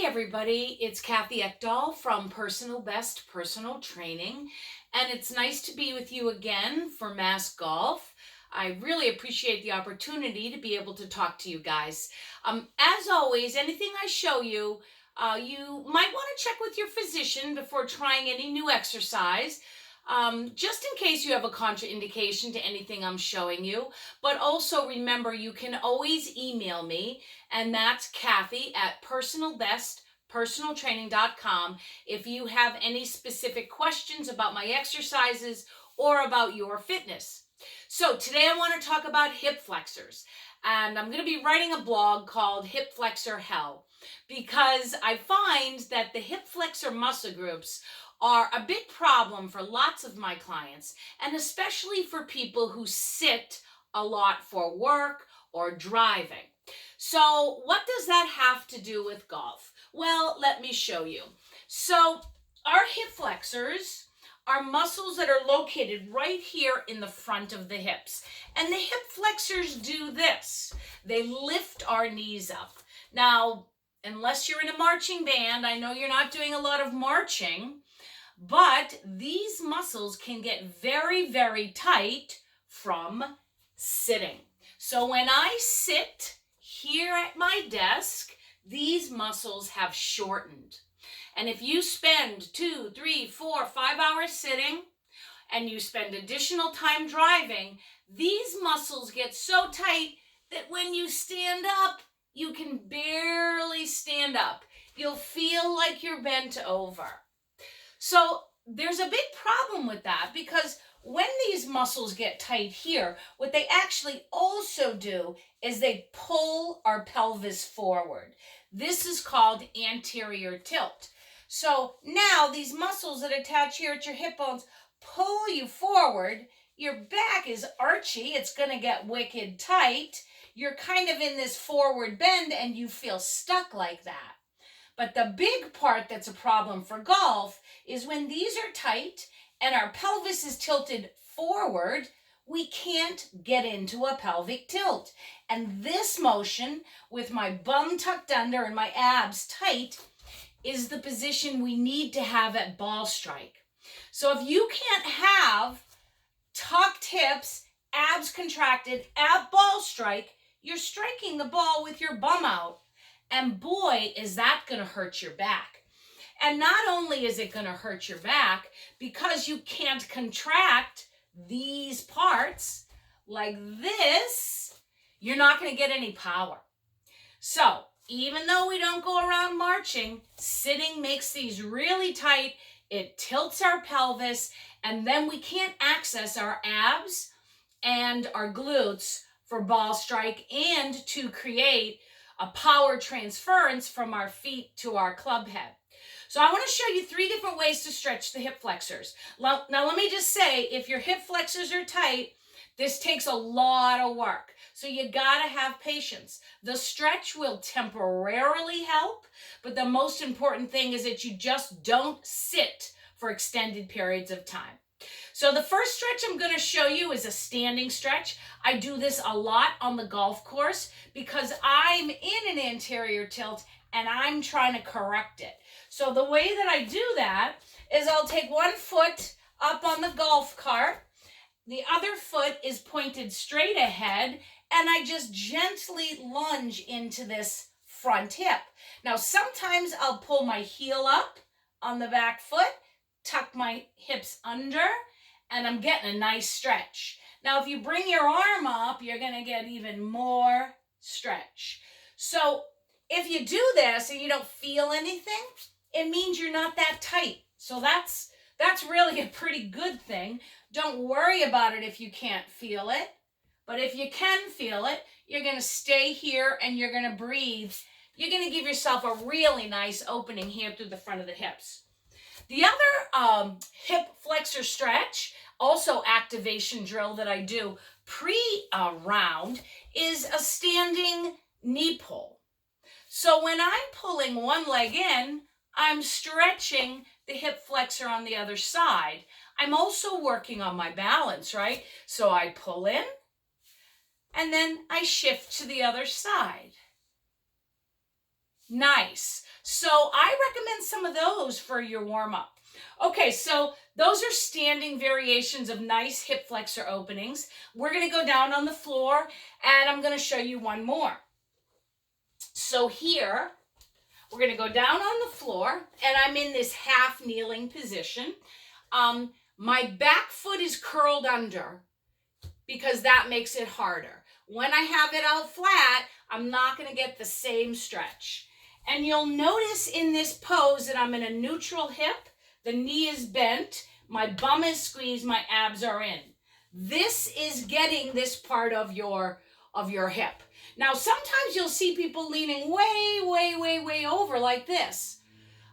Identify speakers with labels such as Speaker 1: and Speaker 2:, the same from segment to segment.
Speaker 1: Hi everybody, it's Kathy Ekdahl from Personal Best Personal Training, and it's nice to be with you again for Mass Golf. I really appreciate the opportunity to be able to talk to you guys. As always, anything I show you, you might want to check with your physician before trying any new exercise. Just in case you have a contraindication to anything I'm showing you. But also remember, you can always email me, and that's Kathy at personalbestpersonaltraining.com if you have any specific questions about my exercises or about your fitness. So today I want to talk about hip flexors, and I'm going to be writing a blog called Hip Flexor Hell because I find that the hip flexor muscle groups are a big problem for lots of my clients, and especially for people who sit a lot for work or driving. So what does that have to do with golf? Well, let me show you. So our hip flexors are muscles that are located right here in the front of the hips. And the hip flexors do this. They lift our knees up. Now, unless you're in a marching band, I know you're not doing a lot of marching, but these muscles can get very, very tight from sitting. So when I sit here at my desk, these muscles have shortened. And if you spend 2, 3, 4, 5 hours sitting and you spend additional time driving, these muscles get so tight that when you stand up, you can barely stand up. You'll feel like you're bent over. So there's a big problem with that, because when these muscles get tight here, what they actually also do is they pull our pelvis forward. This is called anterior tilt. So now these muscles that attach here at your hip bones pull you forward. Your back is archy. It's going to get wicked tight. You're kind of in this forward bend and you feel stuck like that. But the big part that's a problem for golf is when these are tight and our pelvis is tilted forward, we can't get into a pelvic tilt. And this motion, with my bum tucked under and my abs tight, is the position we need to have at ball strike. So if you can't have tucked hips, abs contracted at ball strike, you're striking the ball with your bum out. And boy, is that going to hurt your back. And not only is it going to hurt your back, because you can't contract these parts like this, you're not going to get any power. So even though we don't go around marching, sitting makes these really tight. It tilts our pelvis, and then we can't access our abs and our glutes for ball strike and to create a power transference from our feet to our club head. So I want to show you 3 different ways to stretch the hip flexors. Now let me just say, if your hip flexors are tight, this takes a lot of work. So you gotta have patience. The stretch will temporarily help, but the most important thing is that you just don't sit for extended periods of time. So the first stretch I'm going to show you is a standing stretch. I do this a lot on the golf course because I'm in an anterior tilt and I'm trying to correct it. So the way that I do that is I'll take one foot up on the golf cart, the other foot is pointed straight ahead, and I just gently lunge into this front hip. Now sometimes I'll pull my heel up on the back foot, tuck my hips under, and I'm getting a nice stretch. Now, if you bring your arm up, you're going to get even more stretch. So if you do this and you don't feel anything, it means you're not that tight. So that's really a pretty good thing. Don't worry about it if you can't feel it. But if you can feel it, you're going to stay here and you're going to breathe. You're going to give yourself a really nice opening here through the front of the hips. The other hip flexor stretch, also activation drill that I do pre-round, is a standing knee pull. So when I'm pulling one leg in, I'm stretching the hip flexor on the other side. I'm also working on my balance, right? So I pull in, and then I shift to the other side. Nice. So I recommend some of those for your warm-up. Okay, so those are standing variations of nice hip flexor openings. We're going to go down on the floor and I'm going to show you one more. So here, we're going to go down on the floor and I'm in this half kneeling position. My back foot is curled under because that makes it harder. When I have it out flat, I'm not going to get the same stretch. And you'll notice in this pose that I'm in a neutral hip, the knee is bent, my bum is squeezed, my abs are in. This is getting this part of your hip. Now, sometimes you'll see people leaning way over like this.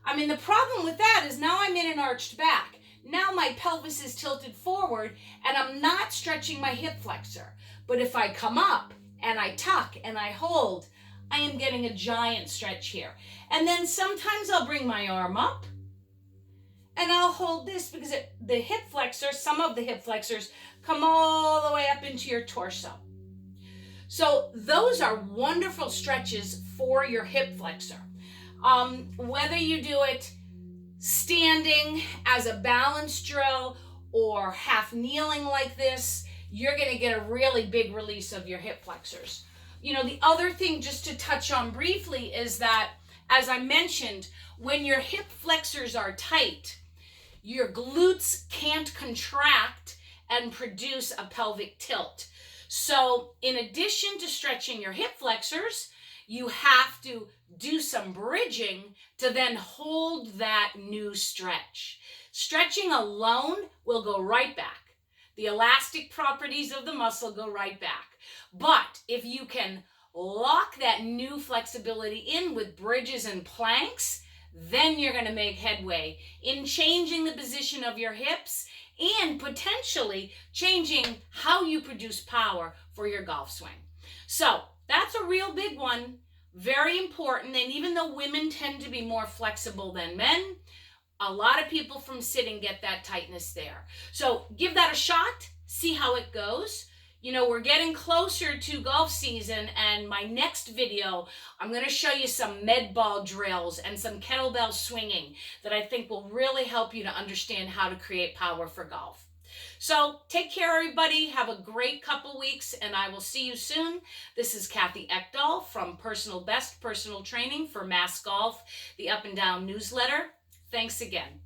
Speaker 1: I mean, the problem with that is now I'm in an arched back. Now my pelvis is tilted forward and I'm not stretching my hip flexor. But if I come up and I tuck and I hold, I am getting a giant stretch here. And then sometimes I'll bring my arm up and I'll hold this because the hip flexor, some of the hip flexors come all the way up into your torso. So those are wonderful stretches for your hip flexor. Whether you do it standing as a balance drill or half kneeling like this, you're going to get a really big release of your hip flexors. You know, the other thing just to touch on briefly is that, as I mentioned, when your hip flexors are tight, your glutes can't contract and produce a pelvic tilt. So in addition to stretching your hip flexors, you have to do some bridging to then hold that new stretch. Stretching alone will go right back. The elastic properties of the muscle go right back. But if you can lock that new flexibility in with bridges and planks, then you're going to make headway in changing the position of your hips and potentially changing how you produce power for your golf swing. So that's a real big one, very important. And even though women tend to be more flexible than men, a lot of people from sitting get that tightness there. So give that a shot, see how it goes. You know, we're getting closer to golf season, and my next video, I'm going to show you some med ball drills and some kettlebell swinging that I think will really help you to understand how to create power for golf. So take care, everybody. Have a great couple weeks, and I will see you soon. This is Kathy Ekdahl from Personal Best Personal Training for Mass Golf, the Up and Down newsletter. Thanks again.